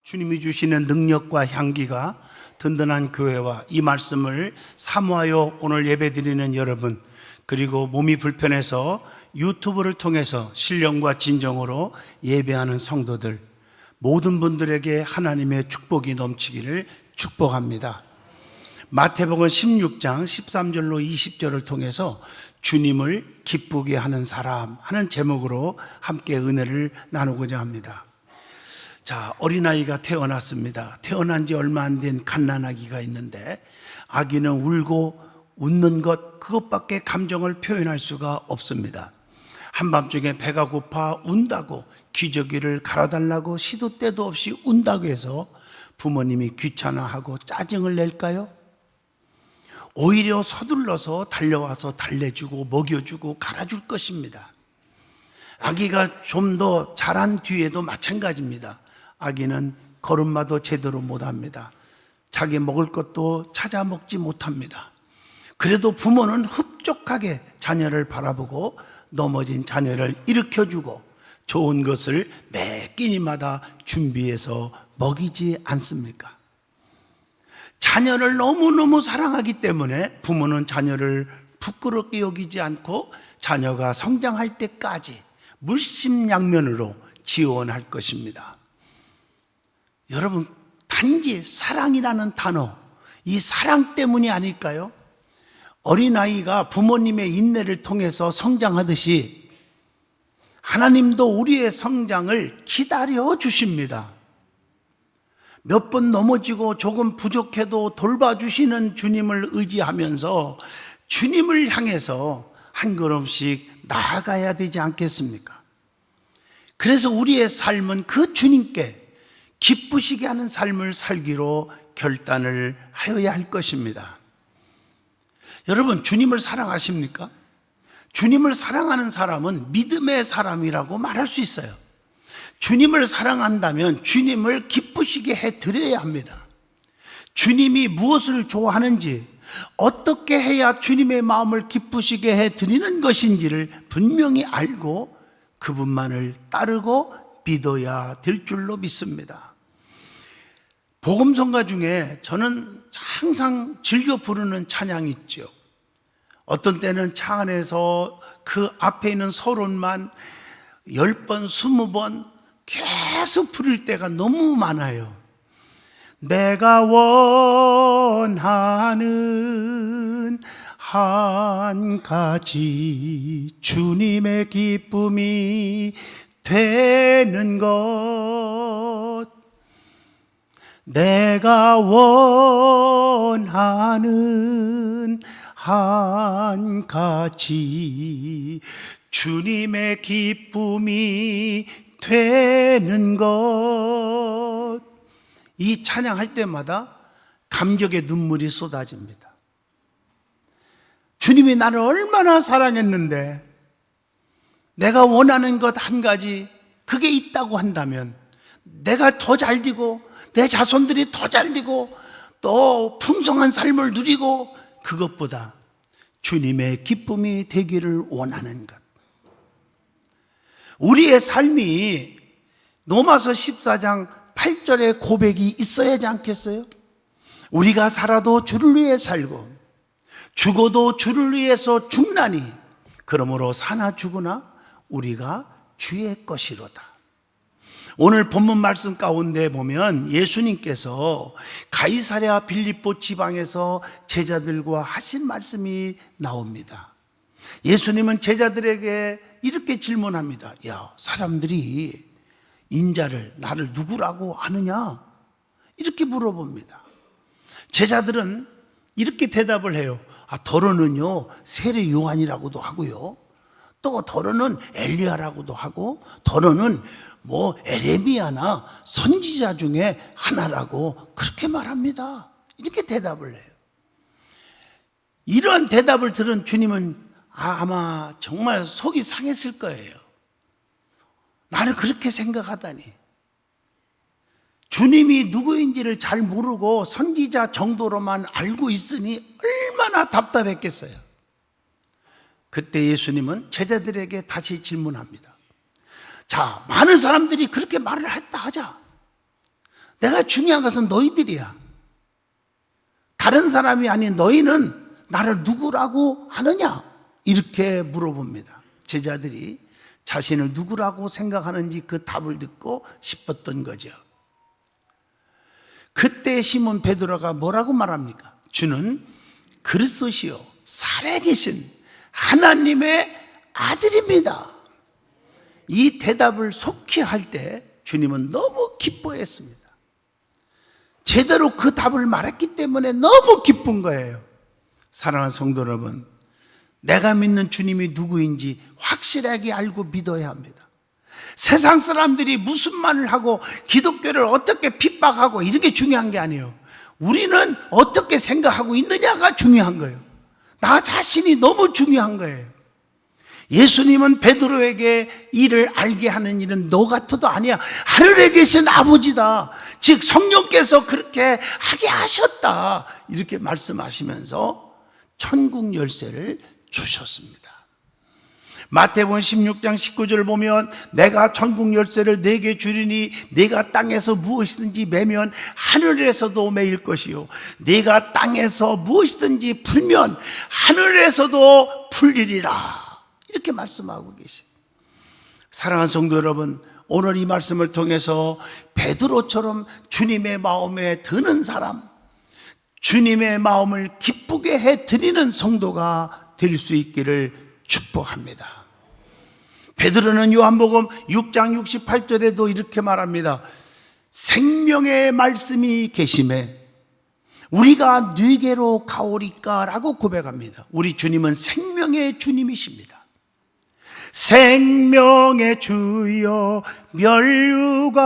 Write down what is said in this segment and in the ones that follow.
주님이 주시는 능력과 향기가 든든한 교회와 이 말씀을 사모하여 오늘 예배드리는 여러분, 그리고 몸이 불편해서 유튜브를 통해서 신령과 진정으로 예배하는 성도들, 모든 분들에게 하나님의 축복이 넘치기를 축복합니다. 마태복음 16장 13절로 20절을 통해서 주님을 기쁘게 하는 사람 하는 제목으로 함께 은혜를 나누고자 합니다. 자, 어린아이가 태어났습니다. 태어난 지 얼마 안 된 갓난아기가 있는데, 아기는 울고 웃는 것, 그것밖에 감정을 표현할 수가 없습니다. 한밤중에 배가 고파 운다고, 기저귀를 갈아달라고 시도 때도 없이 운다고 해서 부모님이 귀찮아하고 짜증을 낼까요? 오히려 서둘러서 달려와서 달래주고 먹여주고 갈아줄 것입니다. 아기가 좀 더 자란 뒤에도 마찬가지입니다. 아기는 걸음마도 제대로 못합니다. 자기 먹을 것도 찾아 먹지 못합니다. 그래도 부모는 흡족하게 자녀를 바라보고 넘어진 자녀를 일으켜주고 좋은 것을 매 끼니마다 준비해서 먹이지 않습니까? 자녀를 너무너무 사랑하기 때문에 부모는 자녀를 부끄럽게 여기지 않고 자녀가 성장할 때까지 물심양면으로 지원할 것입니다. 여러분, 단지 사랑이라는 단어, 이 사랑 때문이 아닐까요? 어린아이가 부모님의 인내를 통해서 성장하듯이 하나님도 우리의 성장을 기다려 주십니다. 몇 번 넘어지고 조금 부족해도 돌봐주시는 주님을 의지하면서 주님을 향해서 한 걸음씩 나아가야 되지 않겠습니까? 그래서 우리의 삶은 그 주님께 기쁘시게 하는 삶을 살기로 결단을 하여야 할 것입니다. 여러분, 주님을 사랑하십니까? 주님을 사랑하는 사람은 믿음의 사람이라고 말할 수 있어요. 주님을 사랑한다면 주님을 기쁘시게 해드려야 합니다. 주님이 무엇을 좋아하는지, 어떻게 해야 주님의 마음을 기쁘시게 해드리는 것인지를 분명히 알고 그분만을 따르고 믿어야 될 줄로 믿습니다. 복음성가 중에 저는 항상 즐겨 부르는 찬양이 있죠. 어떤 때는 차 안에서 그 앞에 있는 서론만 10번, 20번 계속 부를 때가 너무 많아요. 내가 원하는 한 가지 주님의 기쁨이 되는 것, 내가 원하는 한 가지 주님의 기쁨이 되는 것. 이 찬양할 때마다 감격의 눈물이 쏟아집니다. 주님이 나를 얼마나 사랑했는데 내가 원하는 것 한 가지, 그게 있다고 한다면 내가 더 잘 되고 내 자손들이 더 잘 되고 또 풍성한 삶을 누리고, 그것보다 주님의 기쁨이 되기를 원하는 것. 우리의 삶이 로마서 14장 8절의 고백이 있어야 하지 않겠어요? 우리가 살아도 주를 위해 살고 죽어도 주를 위해서 죽나니 그러므로 사나 죽으나 우리가 주의 것이로다. 오늘 본문 말씀 가운데 보면 예수님께서 가이사랴 빌립보 지방에서 제자들과 하신 말씀이 나옵니다. 예수님은 제자들에게 이렇게 질문합니다. 야, 사람들이 인자를, 나를 누구라고 아느냐? 이렇게 물어봅니다. 제자들은 이렇게 대답을 해요. 더러는요 세례 요한이라고도 하고요, 또 더러는 엘리야라고도 하고, 더러는 에레미야나 선지자 중에 하나라고 그렇게 말합니다. 이렇게 대답을 해요. 이러한 대답을 들은 주님은 아마 정말 속이 상했을 거예요. 나를 그렇게 생각하다니. 주님이 누구인지를 잘 모르고 선지자 정도로만 알고 있으니 얼마나 답답했겠어요. 그때 예수님은 제자들에게 다시 질문합니다. 자, 많은 사람들이 그렇게 말을 했다 하자. 내가 중요한 것은 너희들이야. 다른 사람이 아닌 너희는 나를 누구라고 하느냐? 이렇게 물어봅니다. 제자들이 자신을 누구라고 생각하는지 그 답을 듣고 싶었던 거죠. 그때 시몬 베드로가 뭐라고 말합니까? 주는 그리스도시요 살아계신 하나님의 아들입니다. 이 대답을 속히 할 때 주님은 너무 기뻐했습니다. 제대로 그 답을 말했기 때문에 너무 기쁜 거예요. 사랑하는 성도 여러분, 내가 믿는 주님이 누구인지 확실하게 알고 믿어야 합니다. 세상 사람들이 무슨 말을 하고 기독교를 어떻게 핍박하고 이런 게 중요한 게 아니에요. 우리는 어떻게 생각하고 있느냐가 중요한 거예요. 나 자신이 너무 중요한 거예요. 예수님은 베드로에게 이를 알게 하는 일은 너 같아도 아니야. 하늘에 계신 아버지다. 즉 성령께서 그렇게 하게 하셨다. 이렇게 말씀하시면서 천국 열쇠를 주셨습니다. 마태복음 16장 19절을 보면 내가 천국 열쇠를 네게 주리니 네가 땅에서 무엇이든지 매면 하늘에서도 매일 것이요 네가 땅에서 무엇이든지 풀면 하늘에서도 풀리리라. 이렇게 말씀하고 계시죠. 사랑하는 성도 여러분, 오늘 이 말씀을 통해서 베드로처럼 주님의 마음에 드는 사람, 주님의 마음을 기쁘게 해드리는 성도가 될 수 있기를 축복합니다. 베드로는 요한복음 6장 68절에도 이렇게 말합니다. 생명의 말씀이 계심에 우리가 네게로 가오리까 라고 고백합니다. 우리 주님은 생명의 주님이십니다. 생명의 주여 멸류관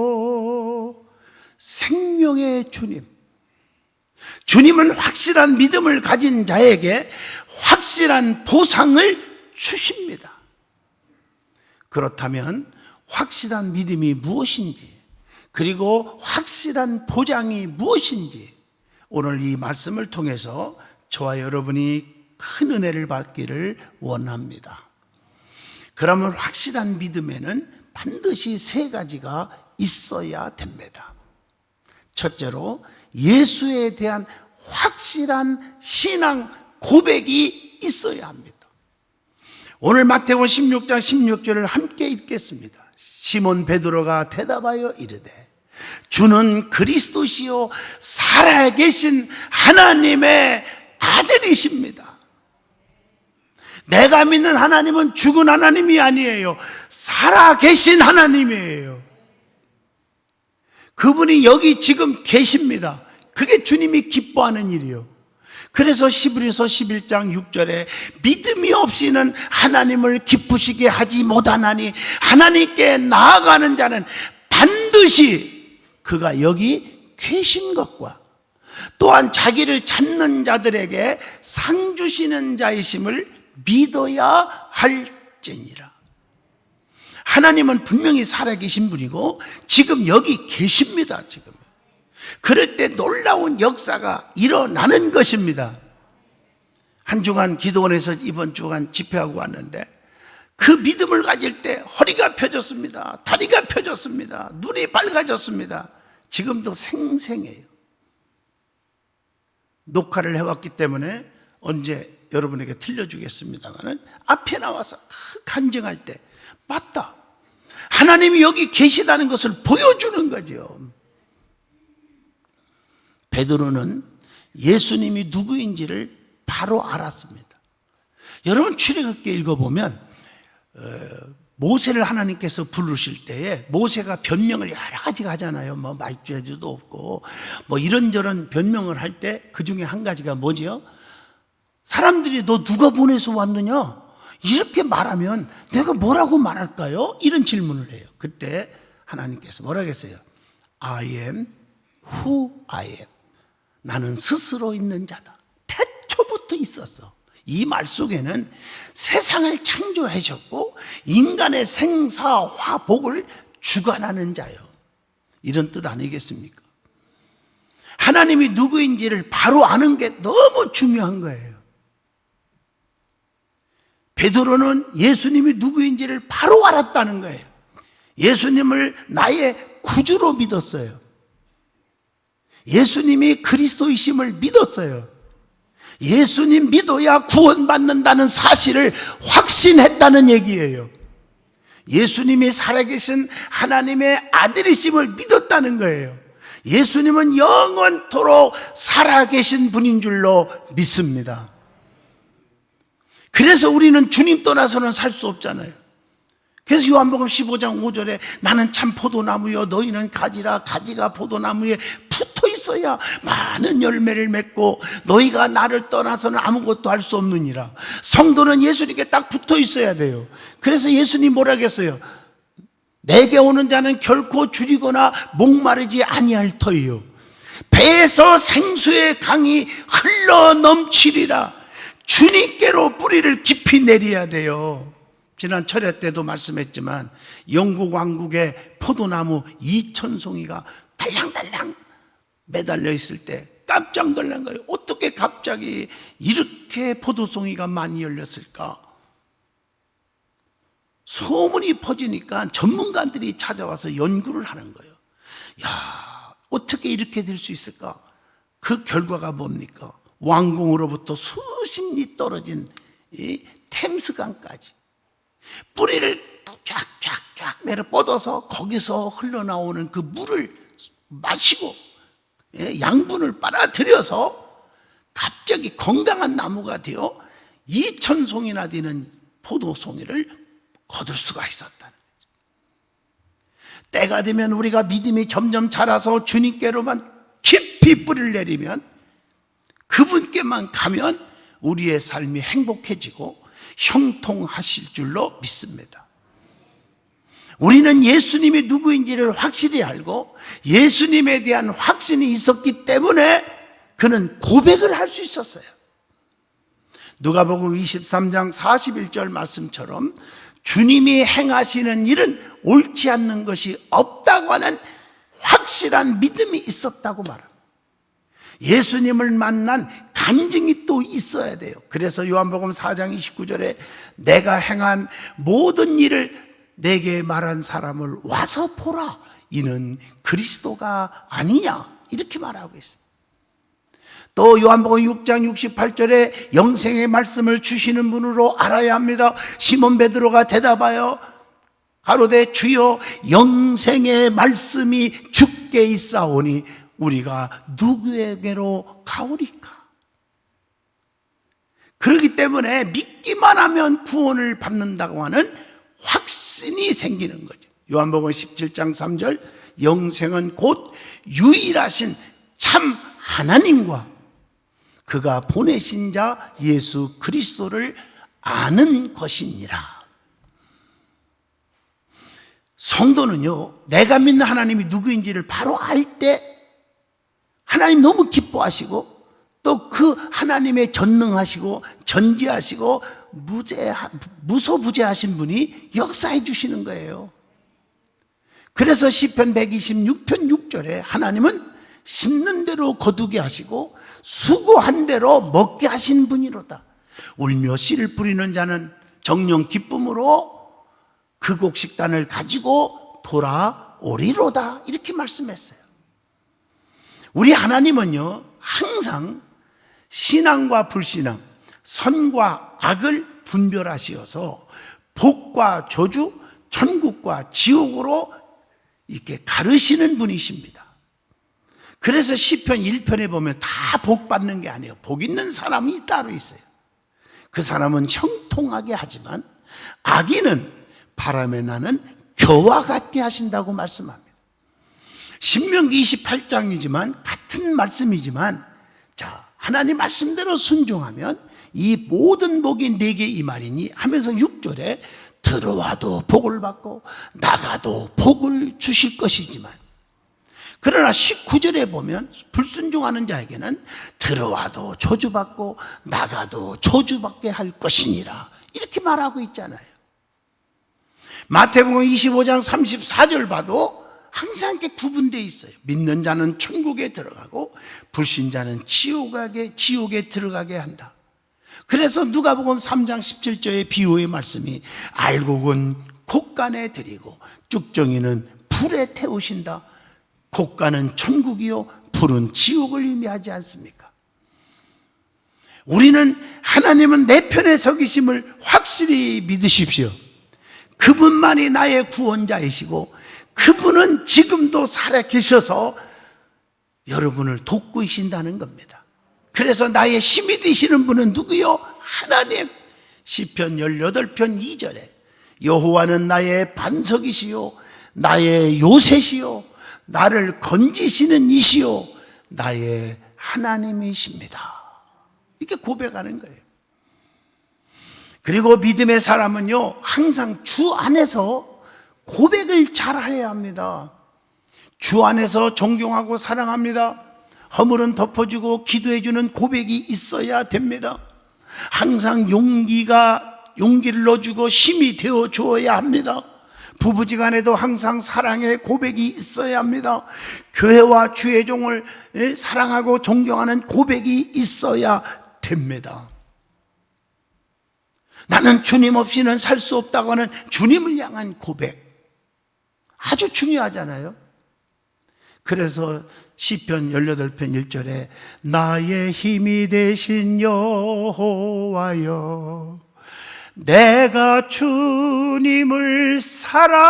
받으시옵소서. 생명의 주님, 주님은 확실한 믿음을 가진 자에게 확실한 보상을 주십니다. 그렇다면 확실한 믿음이 무엇인지, 그리고 확실한 보장이 무엇인지 오늘 이 말씀을 통해서 저와 여러분이 큰 은혜를 받기를 원합니다. 그러면 확실한 믿음에는 반드시 세 가지가 있어야 됩니다. 첫째로 예수에 대한 확실한 신앙 고백이 있어야 합니다. 오늘 마태복음 16장 16절을 함께 읽겠습니다. 시몬 베드로가 대답하여 이르되 주는 그리스도시요 살아계신 하나님의 아들이십니다. 내가 믿는 하나님은 죽은 하나님이 아니에요. 살아계신 하나님이에요. 그분이 여기 지금 계십니다. 그게 주님이 기뻐하는 일이요. 그래서 히브리서 11장 6절에 믿음이 없이는 하나님을 기쁘시게 하지 못하나니 하나님께 나아가는 자는 반드시 그가 여기 계신 것과 또한 자기를 찾는 자들에게 상 주시는 자이심을 믿어야 할지니라. 하나님은 분명히 살아계신 분이고 지금 여기 계십니다. 지금 그럴 때 놀라운 역사가 일어나는 것입니다. 한 주간 기도원에서 이번 주간 집회하고 왔는데 그 믿음을 가질 때 허리가 펴졌습니다. 다리가 펴졌습니다. 눈이 밝아졌습니다. 지금도 생생해요. 녹화를 해왔기 때문에 언제 여러분에게 들려주겠습니다만 앞에 나와서 간증할 때 맞다, 하나님이 여기 계시다는 것을 보여주는 거죠. 베드로는 예수님이 누구인지를 바로 알았습니다. 여러분 출애굽기 읽어보면 모세를 하나님께서 부르실 때에 모세가 변명을 여러 가지가 하잖아요. 뭐 말죄주도 없고 뭐 이런저런 변명을 할 때 그 중에 한 가지가 뭐지요? 사람들이 너 누가 보내서 왔느냐? 이렇게 말하면 내가 뭐라고 말할까요? 이런 질문을 해요. 그때 하나님께서 뭐라고 했어요? I am who I am. 나는 스스로 있는 자다. 태초부터 있었어. 이 말 속에는 세상을 창조하셨고 인간의 생사 화복을 주관하는 자요, 이런 뜻 아니겠습니까? 하나님이 누구인지를 바로 아는 게 너무 중요한 거예요. 베드로는 예수님이 누구인지를 바로 알았다는 거예요. 예수님을 나의 구주로 믿었어요. 예수님이 그리스도이심을 믿었어요. 예수님 믿어야 구원받는다는 사실을 확신했다는 얘기예요. 예수님이 살아계신 하나님의 아들이심을 믿었다는 거예요. 예수님은 영원토록 살아계신 분인 줄로 믿습니다. 그래서 우리는 주님 떠나서는 살 수 없잖아요. 그래서 요한복음 15장 5절에 나는 참 포도나무여 너희는 가지라. 가지가 포도나무에 붙어 있어야 많은 열매를 맺고 너희가 나를 떠나서는 아무것도 할 수 없느니라. 성도는 예수님께 딱 붙어 있어야 돼요. 그래서 예수님 뭐라 했어요? 내게 오는 자는 결코 줄이거나 목마르지 아니할 터이요 배에서 생수의 강이 흘러 넘치리라. 주님께로 뿌리를 깊이 내려야 돼요. 지난 철야 때도 말씀했지만 영국 왕국의 포도나무 2,000송이가 달랑달랑 매달려 있을 때 깜짝 놀란 거예요. 어떻게 갑자기 이렇게 포도송이가 많이 열렸을까? 소문이 퍼지니까 전문가들이 찾아와서 연구를 하는 거예요. 야, 어떻게 이렇게 될 수 있을까? 그 결과가 뭡니까? 왕궁으로부터 수십 리 떨어진 이 템스강까지 뿌리를 쫙쫙쫙 내려 뻗어서 거기서 흘러나오는 그 물을 마시고 양분을 빨아들여서 갑자기 건강한 나무가 되어 2,000송이나 되는 포도송이를 거둘 수가 있었다는 거죠. 때가 되면 우리가 믿음이 점점 자라서 주님께로만 깊이 뿌리를 내리면 그분께만 가면 우리의 삶이 행복해지고 형통하실 줄로 믿습니다. 우리는 예수님이 누구인지를 확실히 알고 예수님에 대한 확신이 있었기 때문에 그는 고백을 할 수 있었어요. 누가복음 23장 41절 말씀처럼 주님이 행하시는 일은 옳지 않는 것이 없다고 하는 확실한 믿음이 있었다고 말합니다. 예수님을 만난 간증이 또 있어야 돼요. 그래서 요한복음 4장 29절에 내가 행한 모든 일을 내게 말한 사람을 와서 보라. 이는 그리스도가 아니냐. 이렇게 말하고 있습니다. 또 요한복음 6장 68절에 영생의 말씀을 주시는 분으로 알아야 합니다. 시몬 베드로가 대답하여 가로되 주여 영생의 말씀이 주께 있사오니 우리가 누구에게로 가오리까? 그렇기 때문에 믿기만 하면 구원을 받는다고 하는 확신이 생기는 거죠. 요한복음 17장 3절 영생은 곧 유일하신 참 하나님과 그가 보내신 자 예수 그리스도를 아는 것이니라. 성도는요, 내가 믿는 하나님이 누구인지를 바로 알 때 하나님 너무 기뻐하시고 또 그 하나님의 전능하시고 전지하시고 무소부재하신 분이 역사해 주시는 거예요. 그래서 시편 126편 6절에 하나님은 심는 대로 거두게 하시고 수고한 대로 먹게 하신 분이로다. 울며 씨를 뿌리는 자는 정령 기쁨으로 그 곡식단을 가지고 돌아오리로다. 이렇게 말씀했어요. 우리 하나님은요, 항상 신앙과 불신앙, 선과 악을 분별하시어서 복과 저주, 천국과 지옥으로 이렇게 가르시는 분이십니다. 그래서 시편 1편에 보면 다 복 받는 게 아니에요. 복 있는 사람이 따로 있어요. 그 사람은 형통하게 하지만 악인은 바람에 나는 겨와 같게 하신다고 말씀합니다. 신명기 28장이지만 같은 말씀이지만 자, 하나님 말씀대로 순종하면 이 모든 복이 내게 임하리니 하면서 6절에 들어와도 복을 받고 나가도 복을 주실 것이지만 그러나 19절에 보면 불순종하는 자에게는 들어와도 저주받고 나가도 저주받게 할 것이니라 이렇게 말하고 있잖아요. 마태복음 25장 34절 봐도 항상 이렇게 구분되어 있어요. 믿는 자는 천국에 들어가고 불신자는 지옥에 들어가게 한다. 그래서 누가복음 3장 17절의 비유의 말씀이 알곡은 곶간에 드리고 쭉정이는 불에 태우신다. 곶간은 천국이요 불은 지옥을 의미하지 않습니까? 우리는 하나님은 내 편에 서 계심을 확실히 믿으십시오. 그분만이 나의 구원자이시고 그분은 지금도 살아 계셔서 여러분을 돕고 계신다는 겁니다. 그래서 나의 힘이 되시는 분은 누구요? 하나님. 시편 18편 2절에 여호와는 나의 반석이시요 나의 요새시요 나를 건지시는 이시요 나의 하나님이십니다. 이렇게 고백하는 거예요. 그리고 믿음의 사람은요 항상 주 안에서 고백을 잘해야 합니다. 주 안에서 존경하고 사랑합니다. 허물은 덮어주고 기도해주는 고백이 있어야 됩니다. 항상 용기를 넣어주고 힘이 되어 주어야 합니다. 부부지간에도 항상 사랑의 고백이 있어야 합니다. 교회와 주의 종을 사랑하고 존경하는 고백이 있어야 됩니다. 나는 주님 없이는 살 수 없다고 하는 주님을 향한 고백 아주 중요하잖아요. 그래서 시편 18편 1절에 나의 힘이 되신 여호와여 내가 주님을 사랑합니다.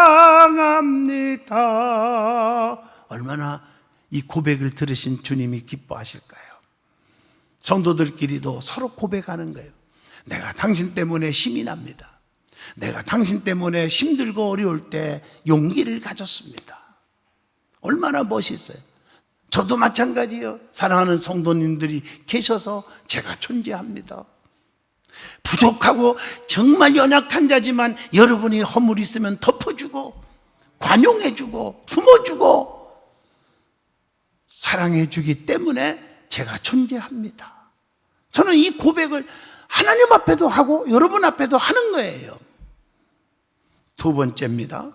얼마나 이 고백을 들으신 주님이 기뻐하실까요? 성도들끼리도 서로 고백하는 거예요. 내가 당신 때문에 힘이 납니다. 내가 당신 때문에 힘들고 어려울 때 용기를 가졌습니다. 얼마나 멋있어요. 저도 마찬가지요. 사랑하는 성도님들이 계셔서 제가 존재합니다. 부족하고 정말 연약한 자지만 여러분이 허물이 있으면 덮어주고 관용해주고 품어주고 사랑해주기 때문에 제가 존재합니다. 저는 이 고백을 하나님 앞에도 하고 여러분 앞에도 하는 거예요. 두 번째입니다.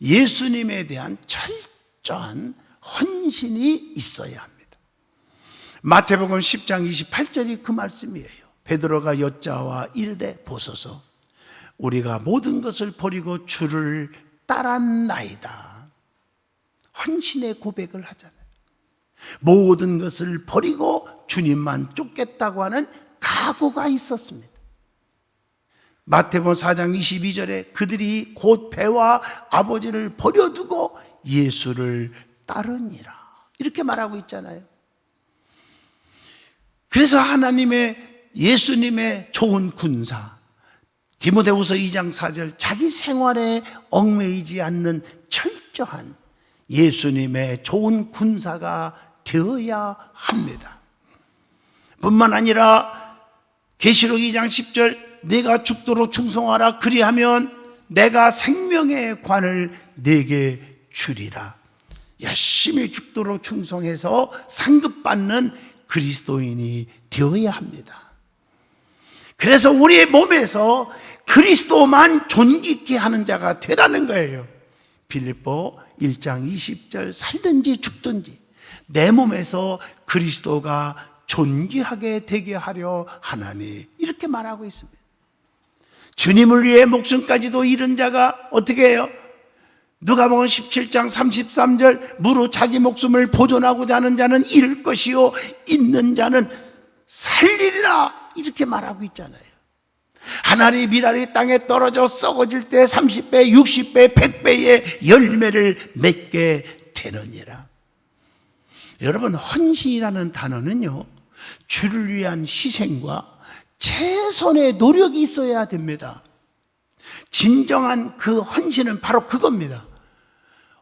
예수님에 대한 철저한 헌신이 있어야 합니다. 마태복음 10장 28절이 그 말씀이에요. 베드로가 여짜와 이르되 보소서 우리가 모든 것을 버리고 주를 따랐나이다. 헌신의 고백을 하잖아요. 모든 것을 버리고 주님만 쫓겠다고 하는 각오가 있었습니다. 마태복음 4장 22절에 그들이 곧 배와 아버지를 버려두고 예수를 따르니라 이렇게 말하고 있잖아요. 그래서 예수님의 좋은 군사 디모데후서 2장 4절 자기 생활에 얽매이지 않는 철저한 예수님의 좋은 군사가 되어야 합니다. 뿐만 아니라 계시록 2장 10절 내가 죽도록 충성하라 그리하면 내가 생명의 관을 내게 주리라. 열심히 죽도록 충성해서 상급받는 그리스도인이 되어야 합니다. 그래서 우리의 몸에서 그리스도만 존귀케 하는 자가 되라는 거예요. 빌립보 1장 20절 살든지 죽든지 내 몸에서 그리스도가 존귀하게 되게 하려 하나니 이렇게 말하고 있습니다. 주님을 위해 목숨까지도 잃은 자가 어떻게 해요? 누가복음 17장 33절 무릇 자기 목숨을 보존하고자 하는 자는 잃을 것이요 있는 자는 살리리라 이렇게 말하고 있잖아요. 하나님 미랄이 땅에 떨어져 썩어질 때 30배, 60배, 100배의 열매를 맺게 되느니라. 여러분 헌신이라는 단어는요 주를 위한 희생과 최선의 노력이 있어야 됩니다. 진정한 그 헌신은 바로 그겁니다.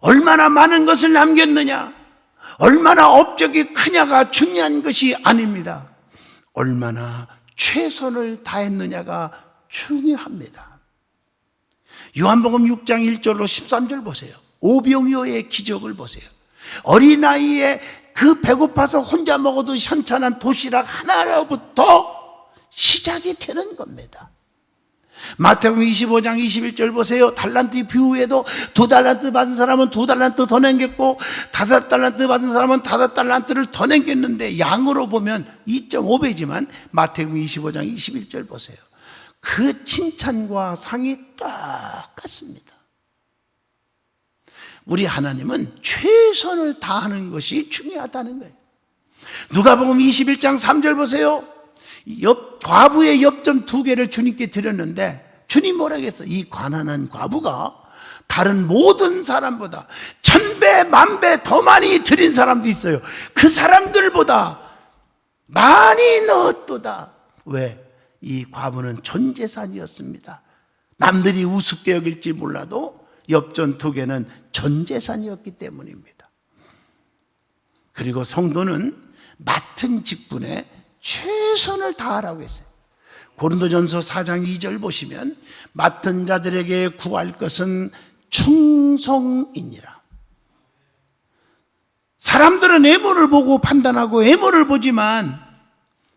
얼마나 많은 것을 남겼느냐, 얼마나 업적이 크냐가 중요한 것이 아닙니다. 얼마나 최선을 다했느냐가 중요합니다. 요한복음 6장 1절로 13절 보세요. 오병이어의 기적을 보세요. 어린아이에 그 배고파서 혼자 먹어도 현찬한 도시락 하나로부터 시작이 되는 겁니다. 마태복음 25장 21절 보세요. 달란트 비유에도 2달란트 받은 사람은 2달란트 더 남겼고 5달란트 받은 사람은 5달란트를 더 남겼는데, 양으로 보면 2.5배지만 마태복음 25장 21절 보세요. 그 칭찬과 상이 똑같습니다. 우리 하나님은 최선을 다하는 것이 중요하다는 거예요. 누가복음 21장 3절 보세요. 과부의 엽전 2개를 주님께 드렸는데 주님 뭐라고 했어? 이 가난한 과부가 다른 모든 사람보다 1000배, 10,000배 더 많이 드린 사람도 있어요. 그 사람들보다 많이 넣었도다. 왜? 이 과부는 전 재산이었습니다. 남들이 우습게 여길지 몰라도 엽전 2개는 전 재산이었기 때문입니다. 그리고 성도는 맡은 직분에 최선을 다하라고 했어요. 고린도전서 4장 2절 보시면 맡은 자들에게 구할 것은 충성이니라. 사람들은 외모를 보고 판단하고 외모를 보지만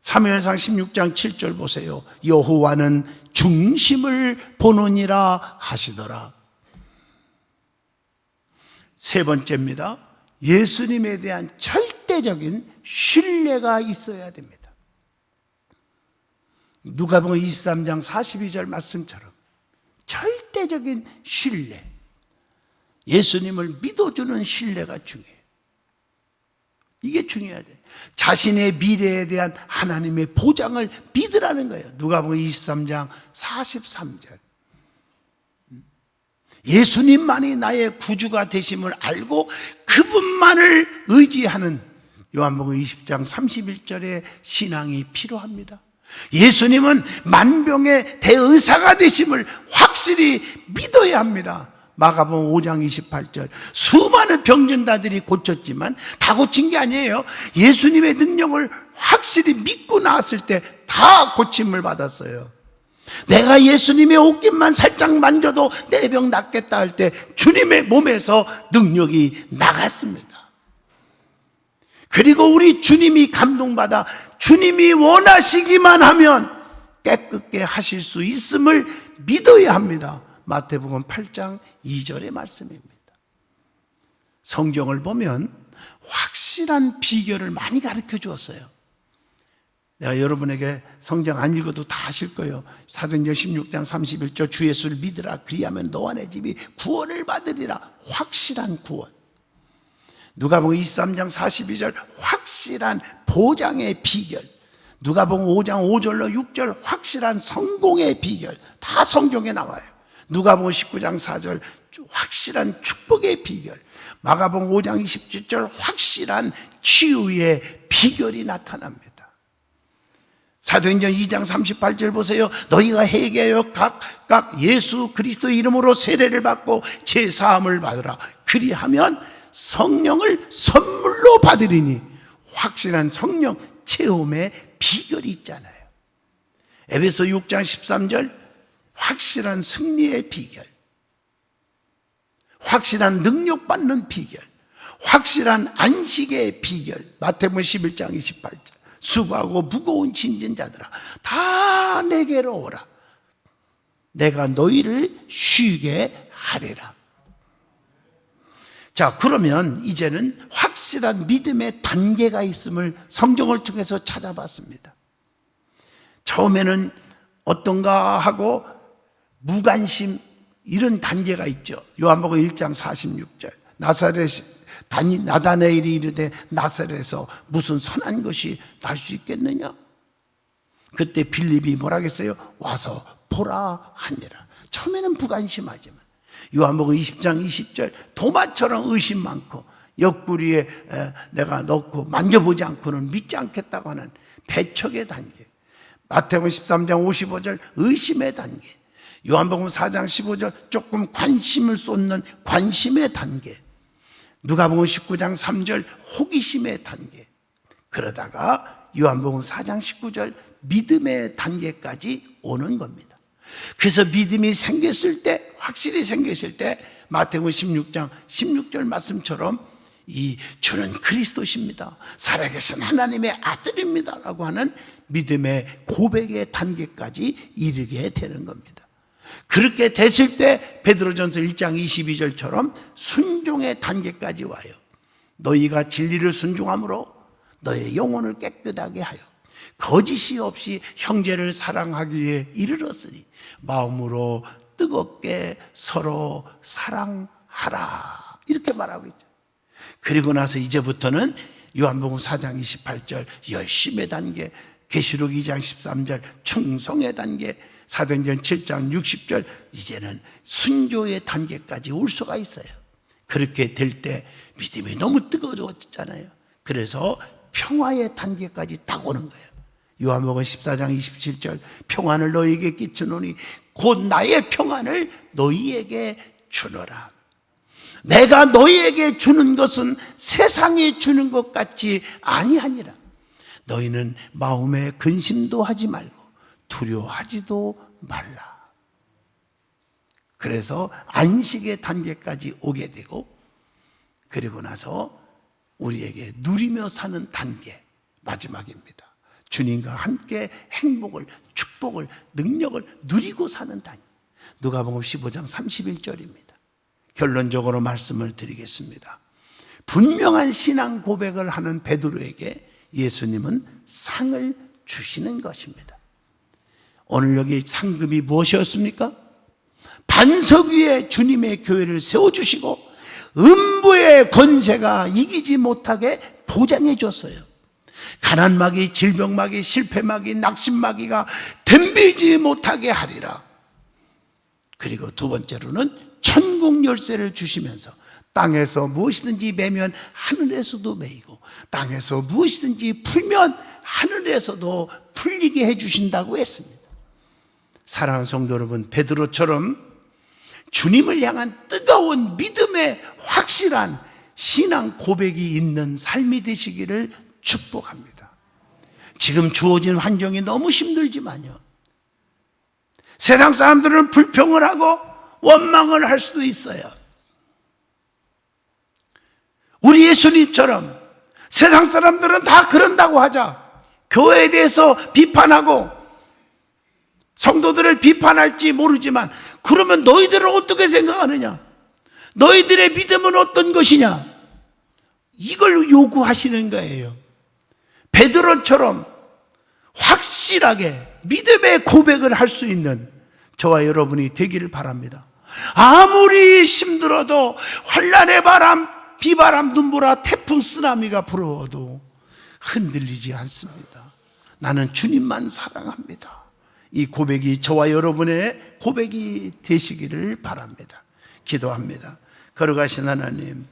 사무엘상 16장 7절 보세요. 여호와는 중심을 보느니라 하시더라. 세 번째입니다. 예수님에 대한 절대적인 신뢰가 있어야 됩니다. 누가복음 23장 42절 말씀처럼 절대적인 신뢰, 예수님을 믿어주는 신뢰가 중요해요. 이게 중요하죠. 자신의 미래에 대한 하나님의 보장을 믿으라는 거예요. 누가복음 23장 43절. 예수님만이 나의 구주가 되심을 알고 그분만을 의지하는 요한복음 20장 31절의 신앙이 필요합니다. 예수님은 만병의 대의사가 되심을 확실히 믿어야 합니다. 마가복음 5장 28절. 수많은 병전자들이 고쳤지만 다 고친 게 아니에요. 예수님의 능력을 확실히 믿고 나왔을 때 다 고침을 받았어요. 내가 예수님의 옷깃만 살짝 만져도 내 병 낫겠다 할 때 주님의 몸에서 능력이 나갔습니다. 그리고 우리 주님이 감동받아 주님이 원하시기만 하면 깨끗게 하실 수 있음을 믿어야 합니다. 마태복음 8장 2절의 말씀입니다. 성경을 보면 확실한 비결을 많이 가르쳐 주었어요. 내가 여러분에게 성경 안 읽어도 다 아실 거예요. 사도행전 16장 31절 주 예수를 믿으라. 그리하면 너와 내 집이 구원을 받으리라. 확실한 구원. 누가복음 23장 42절 확실한 보장의 비결. 누가복음 5장 5절로 6절 확실한 성공의 비결. 다 성경에 나와요. 누가복음 19장 4절 확실한 축복의 비결. 마가복음 5장 27절 확실한 치유의 비결이 나타납니다. 사도행전 2장 38절 보세요. 너희가 회개하여 각각 예수 그리스도 이름으로 세례를 받고 제사함을 받으라. 그리하면 성령을 선물로 받으리니. 확실한 성령 체험의 비결이 있잖아요. 에베소 6장 13절 확실한 승리의 비결, 확실한 능력받는 비결, 확실한 안식의 비결. 마태복음 11장 28절 수고하고 무거운 짐진 자들아 다 내게로 오라. 내가 너희를 쉬게 하리라. 자, 그러면 이제는 확실한 믿음의 단계가 있음을 성경을 통해서 찾아봤습니다. 처음에는 어떤가 하고 무관심, 이런 단계가 있죠. 요한복음 1장 46절 나다나엘이 이르되 나사렛에서 무슨 선한 것이 날 수 있겠느냐? 그때 빌립이 뭐라 했어요? 와서 보라 하니라. 처음에는 무관심하지만 요한복음 20장 20절 도마처럼 의심 많고 옆구리에 내가 넣고 만져보지 않고는 믿지 않겠다고 하는 배척의 단계. 마태복음 13장 55절 의심의 단계. 요한복음 4장 15절 조금 관심을 쏟는 관심의 단계. 누가복음 19장 3절 호기심의 단계. 그러다가 요한복음 4장 19절 믿음의 단계까지 오는 겁니다. 그래서 믿음이 생겼을 때, 확실히 생겼을 때 마태복음 16장 16절 말씀처럼 이 주는 그리스도십니다. 살아계신 하나님의 아들입니다 라고 하는 믿음의 고백의 단계까지 이르게 되는 겁니다. 그렇게 됐을 때 베드로전서 1장 22절처럼 순종의 단계까지 와요. 너희가 진리를 순종함으로 너의 영혼을 깨끗하게 하여 거짓이 없이 형제를 사랑하기에 이르렀으니 마음으로 뜨겁게 서로 사랑하라. 이렇게 말하고 있죠. 그리고 나서 이제부터는 요한복음 4장 28절 열심의 단계, 계시록 2장 13절 충성의 단계, 사도행전 7장 60절 이제는 순조의 단계까지 올 수가 있어요. 그렇게 될 때 믿음이 너무 뜨거워졌잖아요. 그래서 평화의 단계까지 딱 오는 거예요. 요한복음 14장 27절 평안을 너희에게 끼치노니 곧 나의 평안을 너희에게 주노라. 내가 너희에게 주는 것은 세상에 주는 것 같지 아니하니라. 너희는 마음에 근심도 하지 말고 두려워하지도 말라. 그래서 안식의 단계까지 오게 되고, 그리고 나서 우리에게 누리며 사는 단계 마지막입니다. 주님과 함께 행복을, 축복을, 능력을 누리고 사는 단계. 누가복음 15장 31절입니다. 결론적으로 말씀을 드리겠습니다. 분명한 신앙 고백을 하는 베드로에게 예수님은 상을 주시는 것입니다. 오늘 여기 상급이 무엇이었습니까? 반석 위에 주님의 교회를 세워주시고 음부의 권세가 이기지 못하게 보장해 줬어요. 가난마귀, 질병마귀, 실패마귀, 낙심마귀가 덤비지 못하게 하리라. 그리고 두 번째로는 천국 열쇠를 주시면서 땅에서 무엇이든지 매면 하늘에서도 매이고 땅에서 무엇이든지 풀면 하늘에서도 풀리게 해주신다고 했습니다. 사랑하는 성도 여러분, 베드로처럼 주님을 향한 뜨거운 믿음의 확실한 신앙 고백이 있는 삶이 되시기를 축복합니다. 지금 주어진 환경이 너무 힘들지만요, 세상 사람들은 불평을 하고 원망을 할 수도 있어요. 우리 예수님처럼 세상 사람들은 다 그런다고 하자. 교회에 대해서 비판하고 성도들을 비판할지 모르지만, 그러면 너희들은 어떻게 생각하느냐? 너희들의 믿음은 어떤 것이냐? 이걸 요구하시는 거예요. 베드로처럼 확실하게 믿음의 고백을 할 수 있는 저와 여러분이 되기를 바랍니다. 아무리 힘들어도 환난의 바람, 비바람, 눈보라, 태풍, 쓰나미가 불어도 흔들리지 않습니다. 나는 주님만 사랑합니다. 이 고백이 저와 여러분의 고백이 되시기를 바랍니다. 기도합니다. 거룩하신 하나님,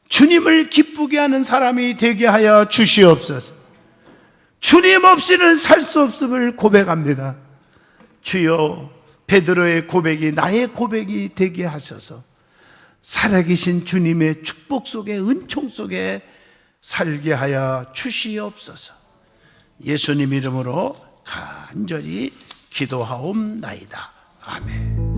주님을 기쁘게 하는 사람이 되게 하여 주시옵소서. 주님 없이는 살 수 없음을 고백합니다. 주여, 베드로의 고백이 나의 고백이 되게 하셔서 살아계신 주님의 축복 속에, 은총 속에 살게 하여 주시옵소서. 예수님 이름으로 간절히 기도하옵나이다. 아멘.